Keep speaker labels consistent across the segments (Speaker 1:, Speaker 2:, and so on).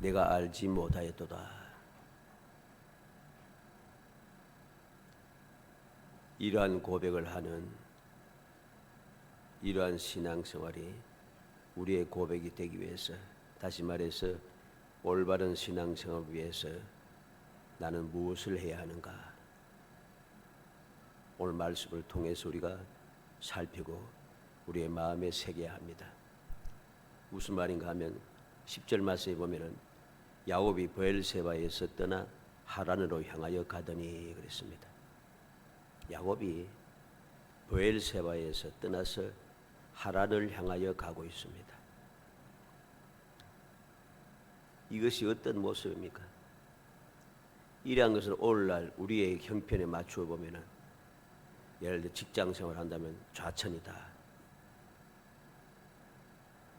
Speaker 1: 내가 알지 못하였도다. 이러한 고백을 하는 이러한 신앙생활이 우리의 고백이 되기 위해서, 다시 말해서 올바른 신앙생활을 위해서 나는 무엇을 해야 하는가? 오늘 말씀을 통해서 우리가 살피고 우리의 마음에 새겨야 합니다. 무슨 말인가 하면 10절 말씀에 보면은 야곱이 브엘세바에서 떠나 하란으로 향하여 가더니 그랬습니다. 야곱이 브엘세바에서 떠나서 하란을 향하여 가고 있습니다. 이것이 어떤 모습입니까? 이러한 것을 오늘날 우리의 형편에 맞추어 보면은, 예를 들어 직장생활 한다면 좌천이다,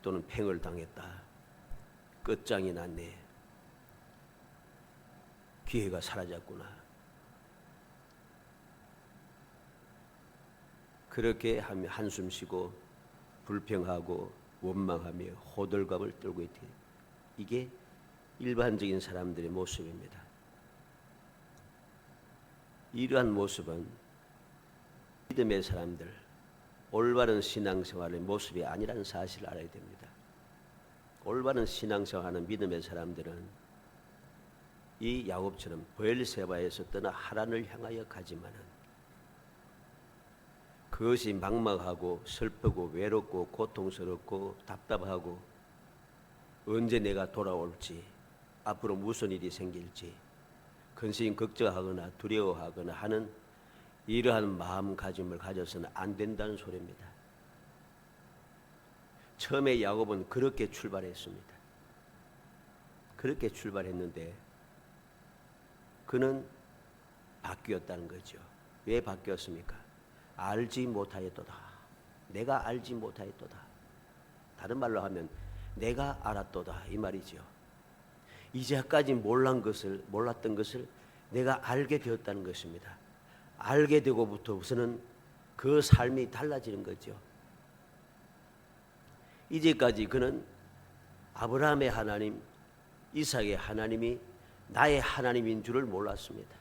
Speaker 1: 또는 팽을 당했다, 끝장이 났네, 기회가 사라졌구나, 그렇게 하며 한숨 쉬고 불평하고 원망하며 호들갑을 떨고 있다. 이게 일반적인 사람들의 모습입니다. 이러한 모습은 믿음의 사람들, 올바른 신앙생활의 모습이 아니라는 사실을 알아야 됩니다. 올바른 신앙생활하는 믿음의 사람들은 이 야곱처럼 브엘세바에서 떠나 하란을 향하여 가지만은 그것이 막막하고 슬프고 외롭고 고통스럽고 답답하고 언제 내가 돌아올지, 앞으로 무슨 일이 생길지 근심 걱정하거나 두려워하거나 하는 이러한 마음가짐을 가져서는 안 된다는 소리입니다. 처음에 야곱은 그렇게 출발했습니다. 그렇게 출발했는데 그는 바뀌었다는 거죠. 왜 바뀌었습니까? 알지 못하였도다. 내가 알지 못하였도다. 다른 말로 하면 내가 알았도다, 이 말이죠. 이제까지 몰랐던 것을 내가 알게 되었다는 것입니다. 알게 되고부터서는 그 삶이 달라지는 거죠. 이제까지 그는 아브라함의 하나님, 이삭의 하나님이 나의 하나님인 줄을 몰랐습니다.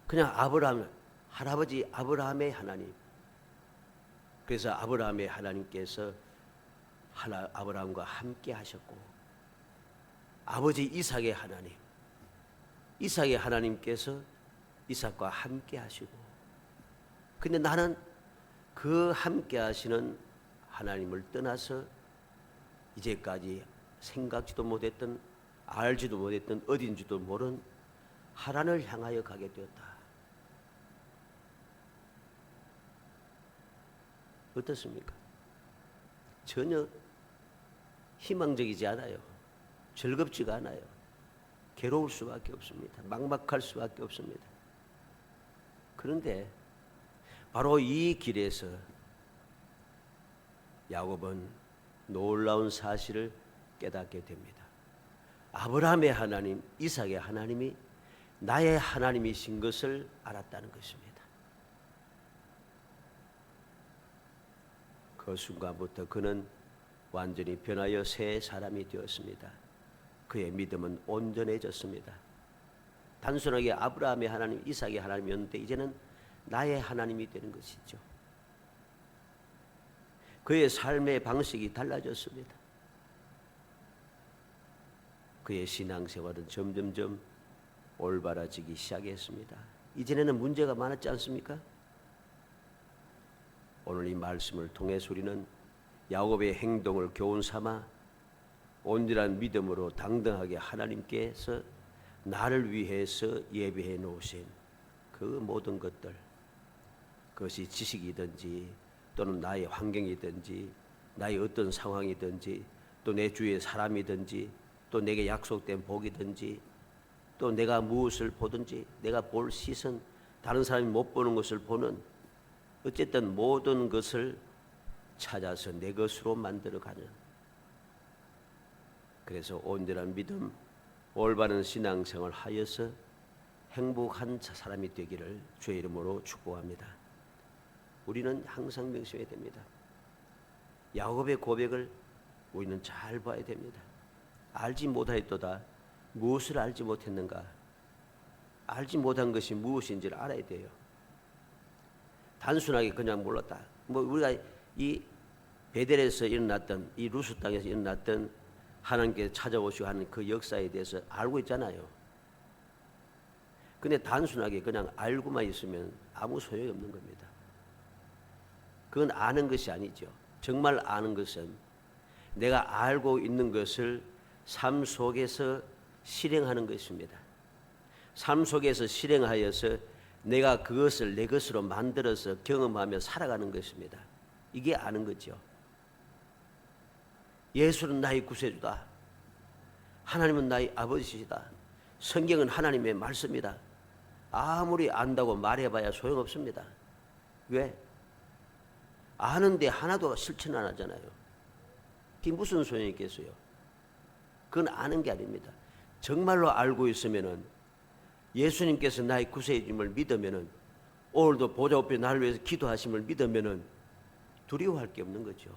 Speaker 1: 그냥 할아버지 아브라함의 하나님. 그래서 아브라함의 하나님께서 아브라함과 함께 하셨고, 아버지 이삭의 하나님, 이삭의 하나님께서 이삭과 함께 하시고, 근데 나는 그 함께 하시는 하나님을 떠나서 이제까지 생각지도 못했던, 알지도 못했던, 어딘지도 모른 하란을 향하여 가게 되었다. 어떻습니까? 전혀 희망적이지 않아요. 즐겁지가 않아요. 괴로울 수밖에 없습니다. 막막할 수밖에 없습니다. 그런데 바로 이 길에서 야곱은 놀라운 사실을 깨닫게 됩니다. 아브라함의 하나님, 이삭의 하나님이 나의 하나님이신 것을 알았다는 것입니다. 그 순간부터 그는 완전히 변하여 새 사람이 되었습니다. 그의 믿음은 온전해졌습니다. 단순하게 아브라함의 하나님, 이삭의 하나님이었는데 이제는 나의 하나님이 되는 것이죠. 그의 삶의 방식이 달라졌습니다. 그의 신앙생활은 점점점 올바라지기 시작했습니다. 이전에는 문제가 많았지 않습니까? 오늘 이 말씀을 통해서 우리는 야곱의 행동을 교훈 삼아 온전한 믿음으로 당당하게 하나님께서 나를 위해서 예비해 놓으신 그 모든 것들, 그것이 지식이든지 또는 나의 환경이든지 나의 어떤 상황이든지 또 내 주위의 사람이든지 또 내게 약속된 복이든지 또 내가 무엇을 보든지 내가 볼 시선, 다른 사람이 못 보는 것을 보는, 어쨌든 모든 것을 찾아서 내 것으로 만들어가는, 그래서 온전한 믿음, 올바른 신앙생활을 하여서 행복한 사람이 되기를 주의 이름으로 축복합니다. 우리는 항상 명심해야 됩니다. 야곱의 고백을 우리는 잘 봐야 됩니다. 알지 못하였도다. 무엇을 알지 못했는가? 알지 못한 것이 무엇인지를 알아야 돼요. 단순하게 그냥 몰랐다. 뭐 우리가 이 베델에서 일어났던, 이 루스 땅에서 일어났던 하나님께 찾아오시고 하는 그 역사에 대해서 알고 있잖아요. 근데 단순하게 그냥 알고만 있으면 아무 소용이 없는 겁니다. 그건 아는 것이 아니죠. 정말 아는 것은 내가 알고 있는 것을 삶 속에서 실행하는 것입니다. 삶 속에서 실행하여서 내가 그것을 내 것으로 만들어서 경험하며 살아가는 것입니다. 이게 아는 거죠. 예수는 나의 구세주다. 하나님은 나의 아버지시다. 성경은 하나님의 말씀이다. 아무리 안다고 말해봐야 소용없습니다. 왜? 아는데 하나도 실천 안 하잖아요. 그게 무슨 소용이 있겠어요? 그건 아는 게 아닙니다. 정말로 알고 있으면은 예수님께서 나의 구세주임을 믿으면은 오늘도 보좌 앞에 나를 위해서 기도하심을 믿으면은 두려워할 게 없는 거죠.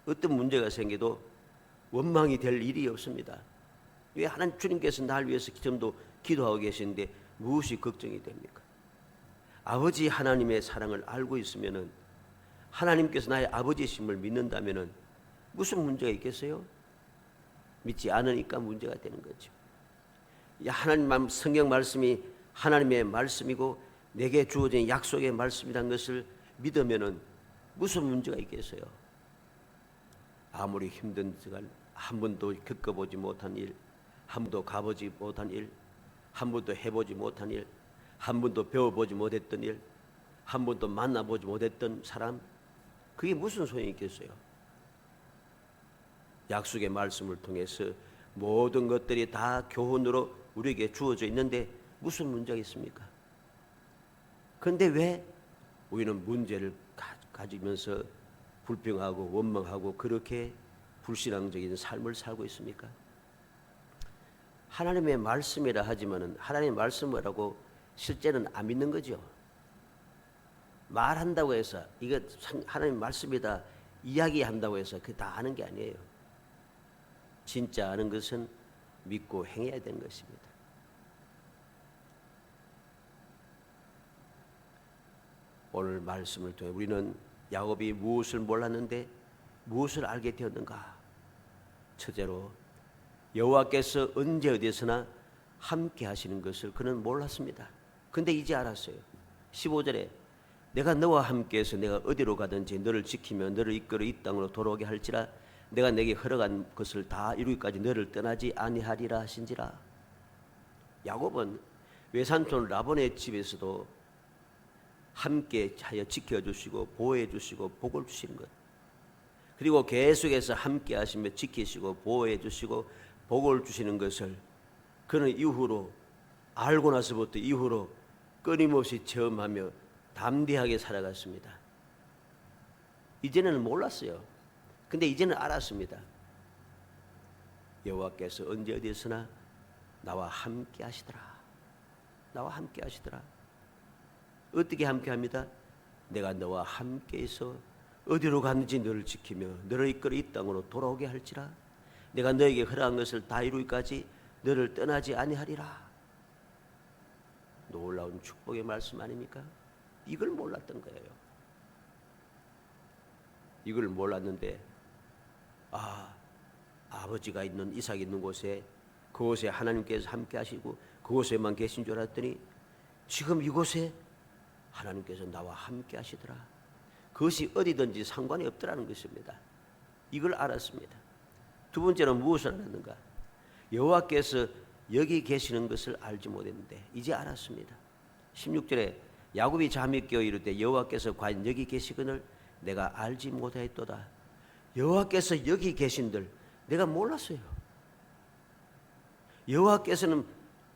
Speaker 1: 어떤 문제가 생겨도 원망이 될 일이 없습니다. 왜 하나님 주님께서 나를 위해서 지금도 기도하고 계시는데 무엇이 걱정이 됩니까? 아버지 하나님의 사랑을 알고 있으면은 하나님께서 나의 아버지심을 믿는다면은 무슨 문제가 있겠어요? 믿지 않으니까 문제가 되는 거죠. 하나님 성경 말씀이 하나님의 말씀이고 내게 주어진 약속의 말씀이라는 것을 믿으면은 무슨 문제가 있겠어요? 아무리 힘든 시간, 한 번도 겪어보지 못한 일, 한 번도 가보지 못한 일, 한 번도 해보지 못한 일, 한 번도 배워보지 못했던 일, 한 번도 만나보지 못했던 사람, 그게 무슨 소용이 있겠어요? 약속의 말씀을 통해서 모든 것들이 다 교훈으로 우리에게 주어져 있는데 무슨 문제가 있습니까? 그런데 왜 우리는 문제를 가지면서 불평하고 원망하고 그렇게 불신앙적인 삶을 살고 있습니까? 하나님의 말씀이라 하지만은 하나님의 말씀이라고 실제는 안 믿는 거죠. 말한다고 해서 이거 하나님의 말씀이다 이야기한다고 해서 그게 다 아는 게 아니에요. 진짜 아는 것은 믿고 행해야 되는 것입니다. 오늘 말씀을 통해 우리는 야곱이 무엇을 몰랐는데 무엇을 알게 되었는가? 첫째로 여호와께서 언제 어디서나 함께 하시는 것을 그는 몰랐습니다. 근데 이제 알았어요. 15절에 내가 너와 함께해서 내가 어디로 가든지 너를 지키며 너를 이끌어 이 땅으로 돌아오게 할지라 내가 내게 허락한 것을 다 이루기까지 너를 떠나지 아니하리라 하신지라. 야곱은 외삼촌 라반의 집에서도 함께 하여 지켜주시고 보호해주시고 복을 주시는 것, 그리고 계속해서 함께 하시며 지키시고 보호해주시고 복을 주시는 것을 그는 이후로 알고 나서부터 이후로 끊임없이 체험하며 담대하게 살아갔습니다. 이제는 몰랐어요. 근데 이제는 알았습니다. 여호와께서 언제 어디서나 나와 함께 하시더라. 나와 함께 하시더라. 어떻게 함께 합니다? 내가 너와 함께해서 어디로 갔는지 너를 지키며 너를 이끌어 이 땅으로 돌아오게 할지라 내가 너에게 허락한 것을 다 이루기까지 너를 떠나지 아니하리라. 놀라운 축복의 말씀 아닙니까? 이걸 몰랐던 거예요. 이걸 몰랐는데 아버지가 있는 이삭이 있는 곳에 그곳에 하나님께서 함께 하시고 그곳에만 계신 줄 알았더니 지금 이곳에 하나님께서 나와 함께 하시더라. 그것이 어디든지 상관이 없더라는 것입니다. 이걸 알았습니다. 두 번째는 무엇을 알았는가? 여호와께서 여기 계시는 것을 알지 못했는데 이제 알았습니다. 16절에 야곱이 잠이 깨어 이르되 여호와께서 과연 여기 계시거늘 내가 알지 못하였도다. 여호와께서 여기 계신들 내가 몰랐어요. 여호와께서는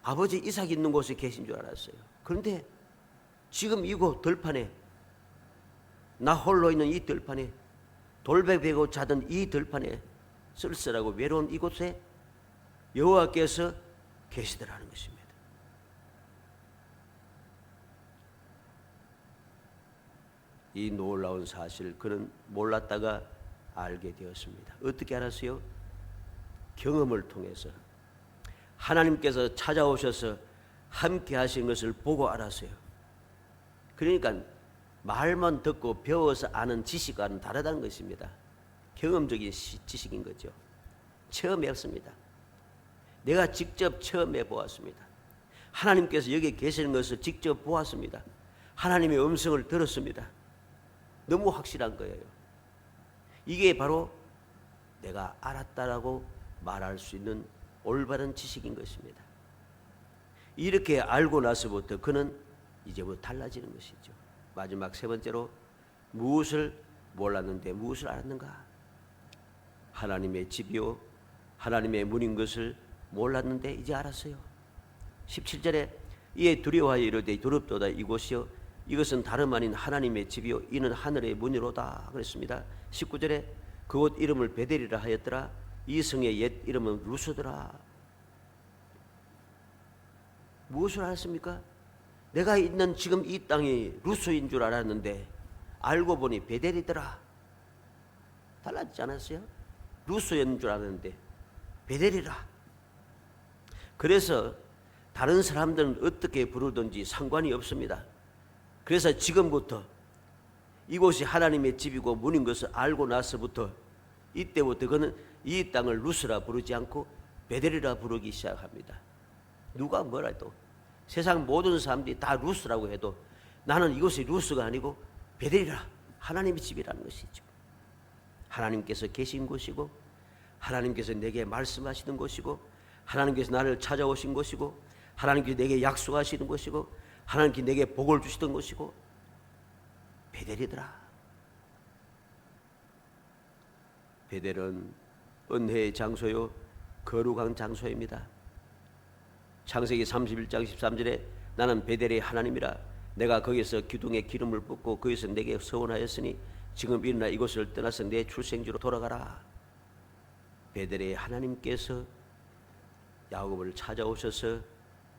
Speaker 1: 아버지 이삭이 있는 곳에 계신 줄 알았어요. 그런데 지금 이곳 들판에 나 홀로 있는 이 들판에 돌배 베고 자던 이 들판에 쓸쓸하고 외로운 이곳에 여호와께서 계시더라는 것입니다. 이 놀라운 사실 그는 몰랐다가 알게 되었습니다. 어떻게 알았어요? 경험을 통해서 하나님께서 찾아오셔서 함께 하신 것을 보고 알았어요. 그러니까 말만 듣고 배워서 아는 지식과는 다르다는 것입니다. 경험적인 지식인 거죠. 체험했습니다. 내가 직접 체험해 보았습니다. 하나님께서 여기 계시는 것을 직접 보았습니다. 하나님의 음성을 들었습니다. 너무 확실한 거예요. 이게 바로 내가 알았다라고 말할 수 있는 올바른 지식인 것입니다. 이렇게 알고 나서부터 그는 이제부터 달라지는 것이죠. 마지막 세 번째로 무엇을 몰랐는데 무엇을 알았는가? 하나님의 집이요 하나님의 문인 것을 몰랐는데 이제 알았어요. 17절에 이에 두려워하여 이르되 두렵도다 이곳이요 이것은 다름 아닌 하나님의 집이요 이는 하늘의 문이로다 그랬습니다. 19절에 그곳 이름을 베델이라 하였더라 이 성의 옛 이름은 루스더라. 무엇을 알았습니까? 내가 있는 지금 이 땅이 루스인 줄 알았는데 알고 보니 베델이더라. 달라지지 않았어요? 루스인 줄 알았는데 베델이라. 그래서 다른 사람들은 어떻게 부르든지 상관이 없습니다. 그래서 지금부터 이곳이 하나님의 집이고 문인 것을 알고 나서부터 이때부터 그는 이 땅을 루스라 부르지 않고 베델이라 부르기 시작합니다. 누가 뭐라 해도 세상 모든 사람들이 다 루스라고 해도 나는 이곳이 루스가 아니고 베델이라 하나님의 집이라는 것이죠. 하나님께서 계신 곳이고 하나님께서 내게 말씀하시는 곳이고 하나님께서 나를 찾아오신 곳이고 하나님께서 내게 약속하시는 곳이고 하나님께서 내게 복을 주시던 곳이고 베델이더라. 베델은 은혜의 장소요 거룩한 장소입니다. 창세기 31장 13절에 나는 베델의 하나님이라 내가 거기서 기둥에 기름을 붓고 거기서 내게 서원하였으니 지금 일어나 이곳을 떠나서 내 출생지로 돌아가라. 베델의 하나님께서 야곱을 찾아오셔서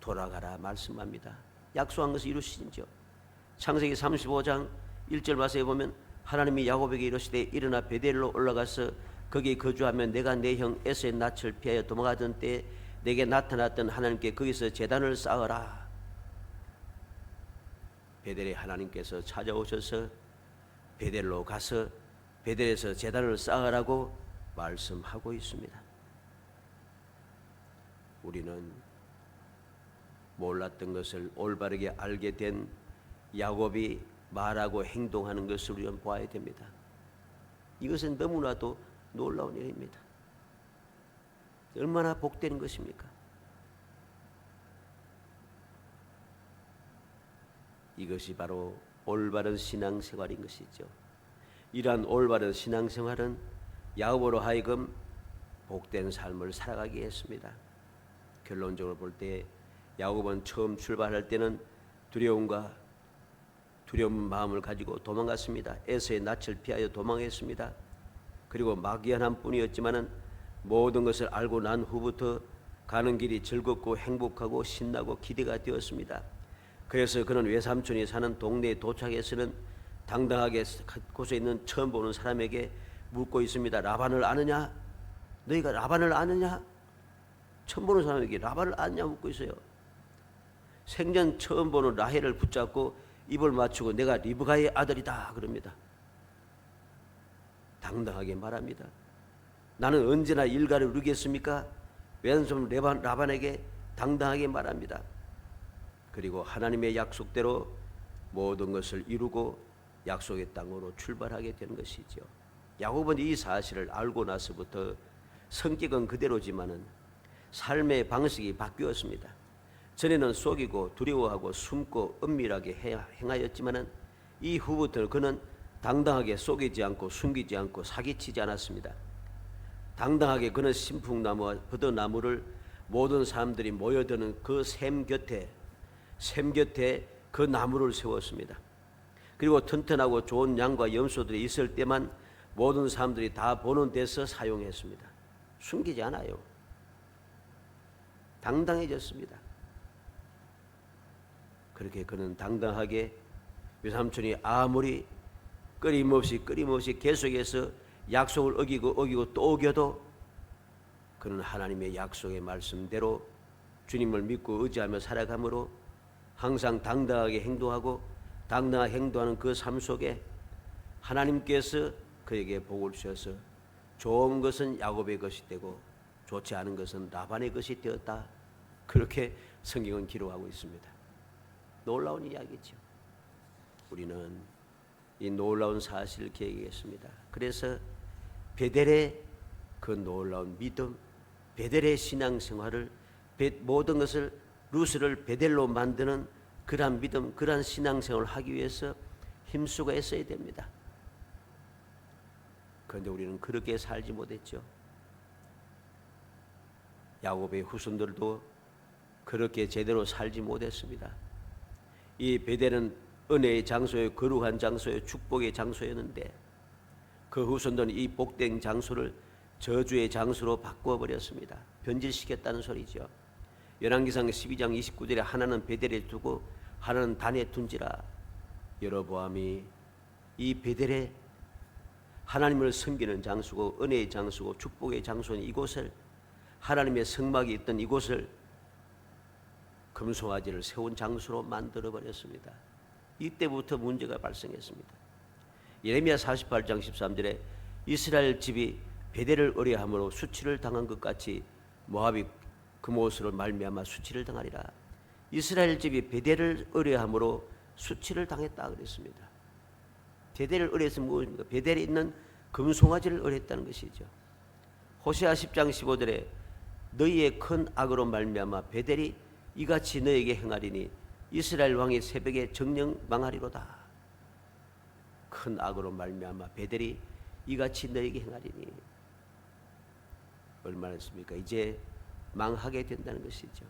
Speaker 1: 돌아가라 말씀합니다. 약속한 것을 이루시죠. 창세기 35장 1절 말씀에 보면 하나님이 야곱에게 이르시되 일어나 베델로 올라가서 거기 거주하며 내가 내 형 에서의 낯을 피하여 도망하던 때에 내게 나타났던 하나님께 거기서 제단을 쌓으라. 베델의 하나님께서 찾아오셔서 베델로 가서 베델에서 제단을 쌓으라고 말씀하고 있습니다. 우리는 몰랐던 것을 올바르게 알게 된 야곱이 말하고 행동하는 것을 우리는 보아야 됩니다. 이것은 너무나도 놀라운 일입니다. 얼마나 복된 것입니까? 이것이 바로 올바른 신앙생활인 것이죠. 이러한 올바른 신앙생활은 야곱으로 하여금 복된 삶을 살아가게 했습니다. 결론적으로 볼 때 야곱은 처음 출발할 때는 두려운 마음을 가지고 도망갔습니다. 에서의 낯을 피하여 도망했습니다. 그리고 막연한 뿐이었지만은 모든 것을 알고 난 후부터 가는 길이 즐겁고 행복하고 신나고 기대가 되었습니다. 그래서 그는 외삼촌이 사는 동네에 도착해서는 당당하게 곳에 있는 처음 보는 사람에게 묻고 있습니다. 라반을 아느냐? 너희가 라반을 아느냐? 처음 보는 사람에게 라반을 아느냐 묻고 있어요. 생전 처음 보는 라헬을 붙잡고 입을 맞추고 내가 리브가의 아들이다 그럽니다. 당당하게 말합니다. 나는 언제나 일가를 이루겠습니까? 왼손 라반에게 당당하게 말합니다. 그리고 하나님의 약속대로 모든 것을 이루고 약속의 땅으로 출발하게 된 것이죠. 야곱은 이 사실을 알고 나서부터 성격은 그대로지만은 삶의 방식이 바뀌었습니다. 전에는 속이고 두려워하고 숨고 은밀하게 행하였지만은 이후부터 그는 당당하게 속이지 않고 숨기지 않고 사기치지 않았습니다. 당당하게 그는 신풍나무와 버드나무를 모든 사람들이 모여드는 그 샘 곁에 그 나무를 세웠습니다. 그리고 튼튼하고 좋은 양과 염소들이 있을 때만 모든 사람들이 다 보는 데서 사용했습니다. 숨기지 않아요. 당당해졌습니다. 그렇게 그는 당당하게 외삼촌이 아무리 끊임없이 계속해서 약속을 어기고 또 어겨도 그는 하나님의 약속의 말씀대로 주님을 믿고 의지하며 살아가므로 항상 당당하게 행동하고 당당하게 행동하는 그 삶 속에 하나님께서 그에게 복을 주셔서 좋은 것은 야곱의 것이 되고 좋지 않은 것은 라반의 것이 되었다. 그렇게 성경은 기록하고 있습니다. 놀라운 이야기죠. 우리는 이 놀라운 사실을 기억하겠습니다. 그래서 베델의 그 놀라운 믿음, 베델의 신앙생활을 모든 것을 루스를 베델로 만드는 그러한 믿음, 그러한 신앙생활을 하기 위해서 힘쓰고 애써야 됩니다. 그런데 우리는 그렇게 살지 못했죠. 야곱의 후손들도 그렇게 제대로 살지 못했습니다. 이 베델은 은혜의 장소요, 거룩한 장소요, 축복의 장소였는데 그 후손들은 이 복된 장소를 저주의 장소로 바꾸어 버렸습니다. 변질시켰다는 소리죠. 열왕기상 12장 29절에 하나는 베델에 두고 하나는 단에 둔지라. 여로보암이 이 베델에 하나님을 섬기는 장소고 은혜의 장소고 축복의 장소인 이곳을, 하나님의 성막이 있던 이곳을 금송아지를 세운 장소로 만들어 버렸습니다. 이때부터 문제가 발생했습니다. 예레미야 48장 13절에 이스라엘 집이 베델을 의뢰함으로 수치를 당한 것 같이 모압이 그못으로 말미암아 수치를 당하리라. 이스라엘 집이 베델을 의뢰함으로 수치를 당했다 그랬습니다. 베델을 의뢰해서 무엇입니까? 베델에 있는 금송아지를 의뢰했다는 것이죠. 호세아 10장 15절에 너희의 큰 악으로 말미암아 베델이 이같이 너에게 행하리니 이스라엘 왕이 새벽에 정령 망하리로다. 큰 악으로 말미암아 베델이 이같이 너에게 행하리니 얼마나 했습니까? 이제 망하게 된다는 것이죠.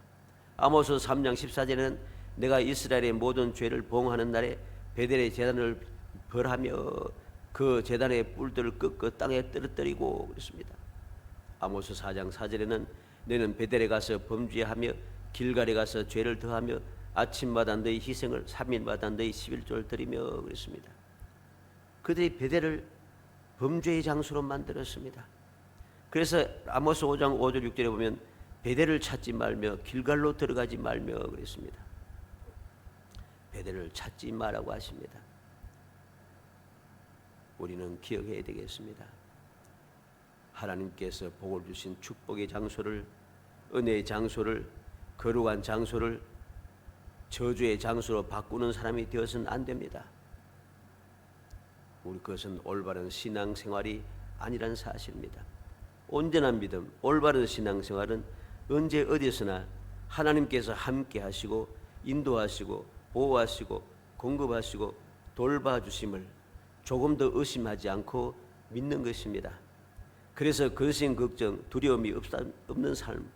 Speaker 1: 아모스 3장 14절에는 내가 이스라엘의 모든 죄를 봉하는 날에 베델의 제단을 벌하며 그 제단의 뿔들을 꺾어 땅에 떨어뜨리고 그랬습니다. 아모스 4장 4절에는 너는 베델에 가서 범죄하며 길갈에 가서 죄를 더하며 아침마다 너희 희생을 3일마다 너희 11조를 드리며 그랬습니다. 그들이 베델을 범죄의 장소로 만들었습니다. 그래서 아모스 5장 5절 6절에 보면 베델을 찾지 말며 길갈로 들어가지 말며 그랬습니다. 베델을 찾지 말라고 하십니다. 우리는 기억해야 되겠습니다. 하나님께서 복을 주신 축복의 장소를, 은혜의 장소를, 거룩한 장소를 저주의 장소로 바꾸는 사람이 되어서는 안 됩니다. 우리 그것은 올바른 신앙생활이 아니라는 사실입니다. 온전한 믿음, 올바른 신앙생활은 언제 어디서나 하나님께서 함께 하시고 인도하시고 보호하시고 공급하시고 돌봐주심을 조금 더 의심하지 않고 믿는 것입니다. 그래서 근심, 걱정, 두려움이 없는 삶,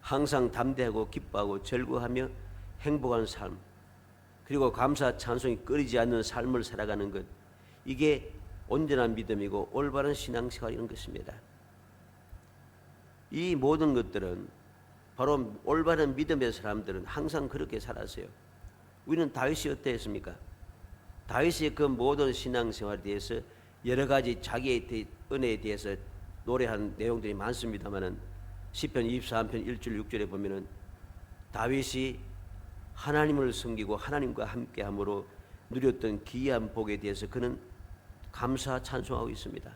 Speaker 1: 항상 담대하고 기뻐하고 즐거워하며 행복한 삶, 그리고 감사 찬송이 끊이지 않는 삶을 살아가는 것, 이게 온전한 믿음이고 올바른 신앙생활인 것입니다. 이 모든 것들은 바로 올바른 믿음의 사람들은 항상 그렇게 살았어요. 우리는 다윗이 어땠습니까? 다윗의 그 모든 신앙생활에 대해서 여러 가지 자기의 은혜에 대해서 노래한 내용들이 많습니다만은 시편 23편 1절 6절에 보면은 다윗이 하나님을 섬기고 하나님과 함께함으로 누렸던 기이한 복에 대해서 그는 감사 찬송하고 있습니다.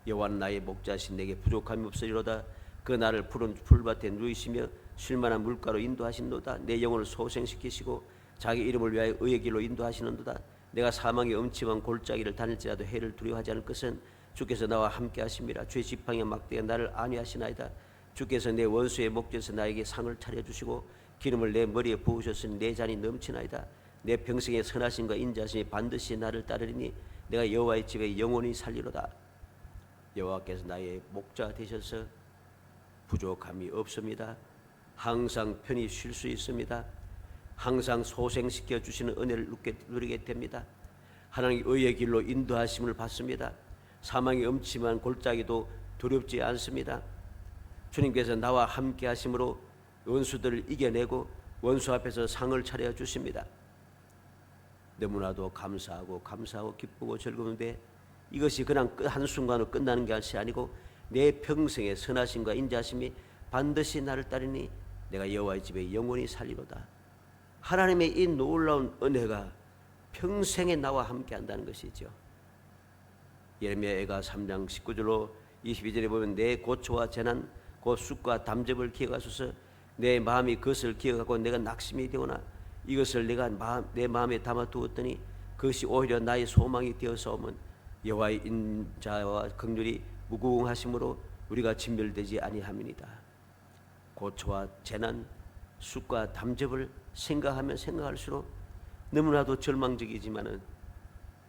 Speaker 1: 여호와는 나의 목자신 내게 부족함이 없으리로다. 그 나를 푸른 풀밭에 누이시며 쉴만한 물가로 인도하시는도다. 내 영혼을 소생시키시고 자기 이름을 위하여 의의 길로 인도하시는도다. 내가 사망의 엄침한 골짜기를 다닐지라도 해를 두려워하지 않을 것은 주께서 나와 함께 하심이라. 주의 지팡이와 막대가 나를 안위하시나이다. 주께서 내 원수의 목전에서 나에게 상을 차려주시고 기름을 내 머리에 부으셨으니 내 잔이 넘치나이다. 내 평생의 선하심과 인자심이 반드시 나를 따르리니 내가 여호와의 집에 영원히 살리로다. 여호와께서 나의 목자 되셔서 부족함이 없습니다. 항상 편히 쉴 수 있습니다. 항상 소생시켜 주시는 은혜를 누리게 됩니다. 하나님 의의 길로 인도하심을 받습니다. 사망의 엄침한 골짜기도 두렵지 않습니다. 주님께서 나와 함께 하심으로 원수들을 이겨내고 원수 앞에서 상을 차려 주십니다. 너무나도 감사하고 기쁘고 즐거운데 이것이 그냥 한순간으로 끝나는 것이 아니고 내 평생의 선하심과 인자하심이 반드시 나를 따르니 내가 여호와의 집에 영원히 살리로다. 하나님의 이 놀라운 은혜가 평생에 나와 함께 한다는 것이죠. 예레미야가 3장 19절로 22절에 보면 내 고초와 재난 곧 쑥과 담즙을 기억하소서. 내 마음이 그것을 기억하고 내가 낙심이 되오나 이것을 내가 내 마음에 담아두었더니 그것이 오히려 나의 소망이 되어서오면 여호와의 인자와 긍휼이 무궁하심으로 우리가 진멸되지 아니함이니이다. 고초와 재난 쑥과 담즙을 생각하면 생각할수록 너무나도 절망적이지만은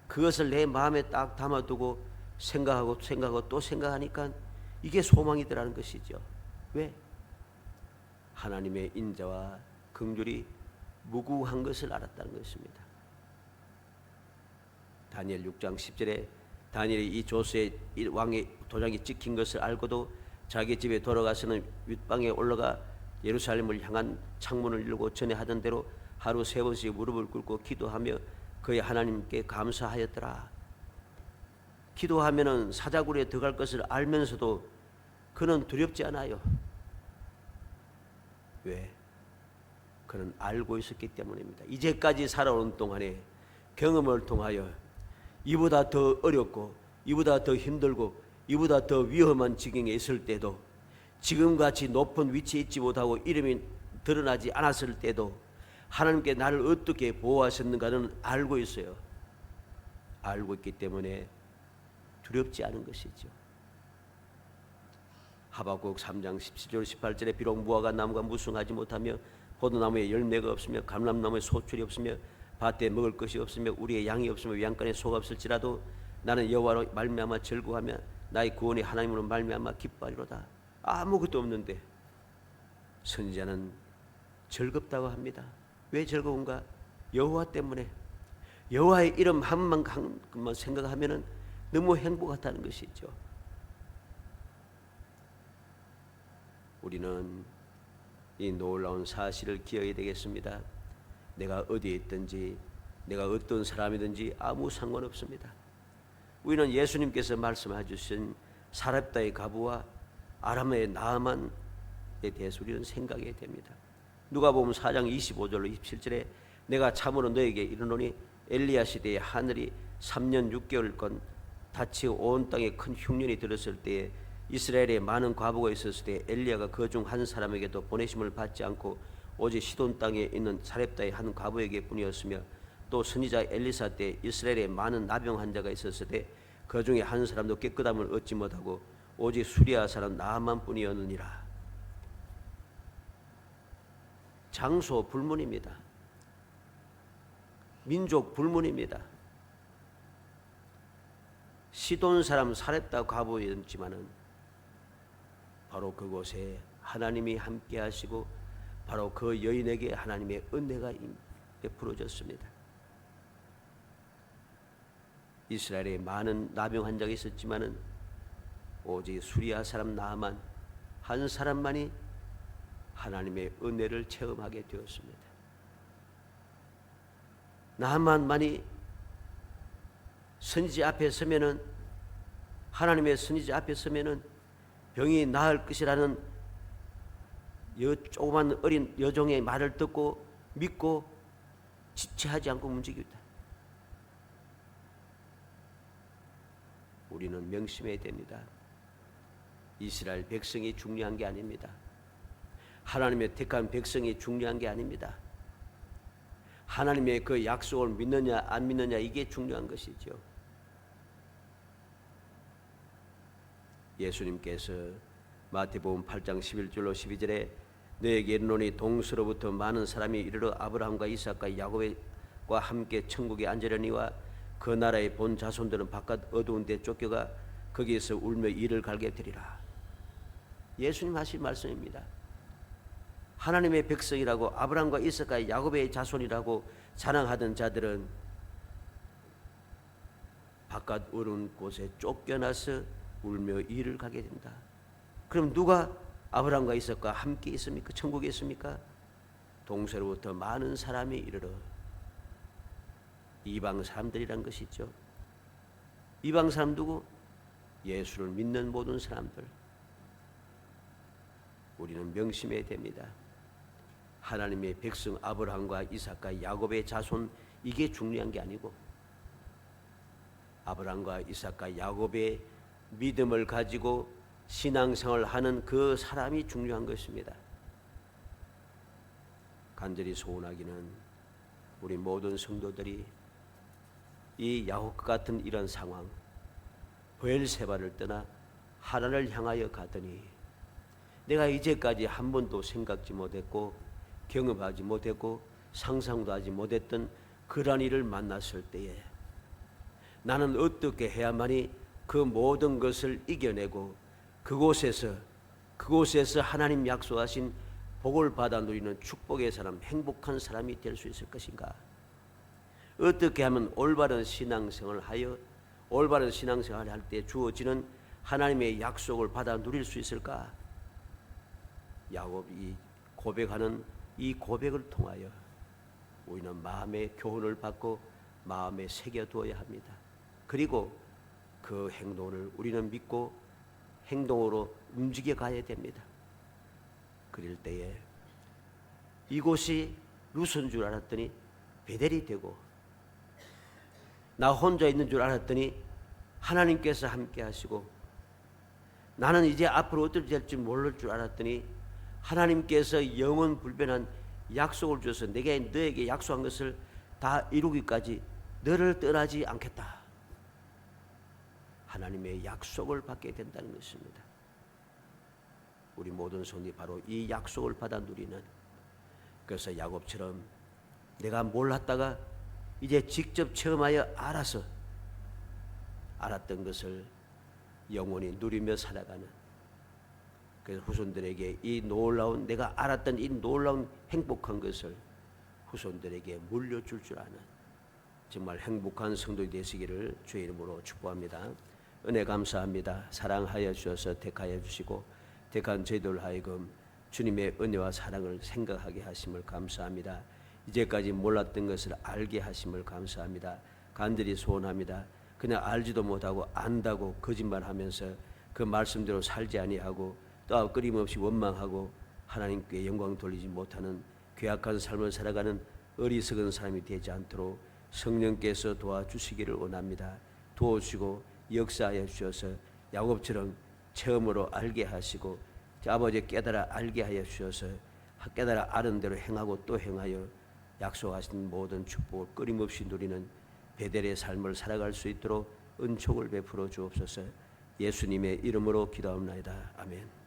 Speaker 1: 그것을 내 마음에 딱 담아두고 생각하고 또 생각하니까 이게 소망이더라는 것이죠. 왜? 하나님의 인자와 긍휼이 무궁한 것을 알았다는 것입니다. 다니엘 6장 10절에 다니엘이 이 조스의 왕의 도장이 찍힌 것을 알고도 자기 집에 돌아가서는 윗방에 올라가 예루살렘을 향한 창문을 열고 전에 하던 대로 하루 3번씩 무릎을 꿇고 기도하며 그의 하나님께 감사하였더라. 기도하면은 사자굴에 들어갈 것을 알면서도 그는 두렵지 않아요. 왜? 그는 알고 있었기 때문입니다. 이제까지 살아오는 동안에 경험을 통하여 이보다 더 어렵고 이보다 더 힘들고 이보다 더 위험한 지경에 있을 때도 지금같이 높은 위치에 있지 못하고 이름이 드러나지 않았을 때도 하나님께 나를 어떻게 보호하셨는가는 알고 있어요. 알고 있기 때문에 두렵지 않은 것이죠. 하박국 3장 17절 18절에 비록 무화과 나무가 무성하지 못하며 포도나무에 열매가 없으며 감람나무에 소출이 없으며 밭에 먹을 것이 없으며 우리의 양이 없으며 외양간에 소가 없을지라도 나는 여호와로 말미암아 즐거워하며 나의 구원의 하나님으로 말미암아 기뻐하리로다. 아무것도 없는데 선지자는 즐겁다고 합니다. 왜 즐거운가? 여호와 때문에. 여호와의 이름 한 번만 생각하면은 너무 행복하다는 것이죠. 우리는 이 놀라운 사실을 기억해야 되겠습니다. 내가 어디에 있든지 내가 어떤 사람이든지 아무 상관없습니다. 우리는 예수님께서 말씀해 주신 사렙다의 과부와 아람의 나아만에 대해서 우리는 생각해야 됩니다. 누가복음 4장 25절로 27절에 내가 참으로 너에게 이르노니 엘리야 시대에 하늘이 3년 6개월간 닫히고 온 땅에 큰 흉년이 들었을 때에 이스라엘에 많은 과부가 있었을 때 엘리야가 그 중 한 사람에게도 보내심을 받지 않고 오직 시돈 땅에 있는 사렙다의 한 과부에게 뿐이었으며 또 선지자 엘리사 때 이스라엘에 많은 나병 환자가 있었을 때 그 중에 한 사람도 깨끗함을 얻지 못하고 오직 수리아 사람 나아만 뿐이었느니라. 장소 불문입니다. 민족 불문입니다. 시돈 사람 사렙다 과부였지만은 바로 그곳에 하나님이 함께 하시고 바로 그 여인에게 하나님의 은혜가 베풀어졌습니다. 이스라엘에 많은 나병 환자가 있었지만은 오직 수리아 사람 나아만 한 사람만이 하나님의 은혜를 체험하게 되었습니다. 나아만만이 선지자 앞에 서면은 하나님의 선지자 앞에 서면은 병이 나을 것이라는 조그만 어린 여종의 말을 듣고 믿고 지체하지 않고 움직입니다. 우리는 명심해야 됩니다. 이스라엘 백성이 중요한 게 아닙니다. 하나님의 택한 백성이 중요한 게 아닙니다. 하나님의 그 약속을 믿느냐 안 믿느냐 이게 중요한 것이죠. 예수님께서 마태복음 8장 11절로 12절에 너에게 이르노니 동서로부터 많은 사람이 이르러 아브라함과 이삭과 야곱과 함께 천국에 앉으려니와 그 나라의 본 자손들은 바깥 어두운 데 쫓겨가 거기에서 울며 이를 갈게 되리라. 예수님 하신 말씀입니다. 하나님의 백성이라고 아브라함과 이삭과 야곱의 자손이라고 자랑하던 자들은 바깥 어두운 곳에 쫓겨나서 울며 이를 가게 된다. 그럼 누가 아브라함과 이삭과 함께 있습니까? 천국에 있습니까? 동서로부터 많은 사람이 이르러 이방 사람들이란 것이죠. 이방 사람 누구? 예수를 믿는 모든 사람들. 우리는 명심해야 됩니다. 하나님의 백성 아브라함과 이삭과 야곱의 자손, 이게 중요한 게 아니고 아브라함과 이삭과 야곱의 믿음을 가지고 신앙생활을 하는 그 사람이 중요한 것입니다. 간절히 소원하기는 우리 모든 성도들이 이 야곱과 같은 이런 상황, 브엘세바를 떠나 하나님을 향하여 가더니 내가 이제까지 한 번도 생각지 못했고 경험하지 못했고 상상도 하지 못했던 그런 일을 만났을 때에 나는 어떻게 해야만이 그 모든 것을 이겨내고 그곳에서 하나님 약속하신 복을 받아 누리는 축복의 사람, 행복한 사람이 될 수 있을 것인가? 어떻게 하면 올바른 신앙생활을 하여 올바른 신앙생활을 할 때 주어지는 하나님의 약속을 받아 누릴 수 있을까? 야곱이 고백하는 이 고백을 통하여 우리는 마음의 교훈을 받고 마음에 새겨두어야 합니다. 그리고 그 행동을 우리는 믿고 행동으로 움직여 가야 됩니다. 그럴 때에 이곳이 루스인 줄 알았더니 베델이 되고 나 혼자 있는 줄 알았더니 하나님께서 함께 하시고 나는 이제 앞으로 어떻게 될지 모를 줄 알았더니 하나님께서 영원 불변한 약속을 주셔서 너에게 약속한 것을 다 이루기까지 너를 떠나지 않겠다. 하나님의 약속을 받게 된다는 것입니다. 우리 모든 성도들이 바로 이 약속을 받아 누리는, 그래서 야곱처럼 내가 몰랐다가 이제 직접 체험하여 알았던 것을 영원히 누리며 살아가는, 그래서 후손들에게 이 놀라운, 내가 알았던 이 놀라운 행복한 것을 후손들에게 물려줄 줄 아는 정말 행복한 성도이 되시기를 주의 이름으로 축복합니다. 은혜 감사합니다. 사랑하여 주셔서 택하여 주시고 택한 저희들 하여금 주님의 은혜와 사랑을 생각하게 하심을 감사합니다. 이제까지 몰랐던 것을 알게 하심을 감사합니다. 간절히 소원합니다. 그냥 알지도 못하고 안다고 거짓말하면서 그 말씀대로 살지 아니하고 또 끊임없이 원망하고 하나님께 영광 돌리지 못하는 괴악한 삶을 살아가는 어리석은 사람이 되지 않도록 성령께서 도와주시기를 원합니다. 도와주시고 역사하여 주셔서 야곱처럼 처음으로 알게 하시고 아버지 깨달아 알게 하여 주셔서 깨달아 아는 대로 행하고 또 행하여 약속하신 모든 축복을 끊임없이 누리는 베델의 삶을 살아갈 수 있도록 은총을 베풀어 주옵소서. 예수님의 이름으로 기도합니다. 아멘.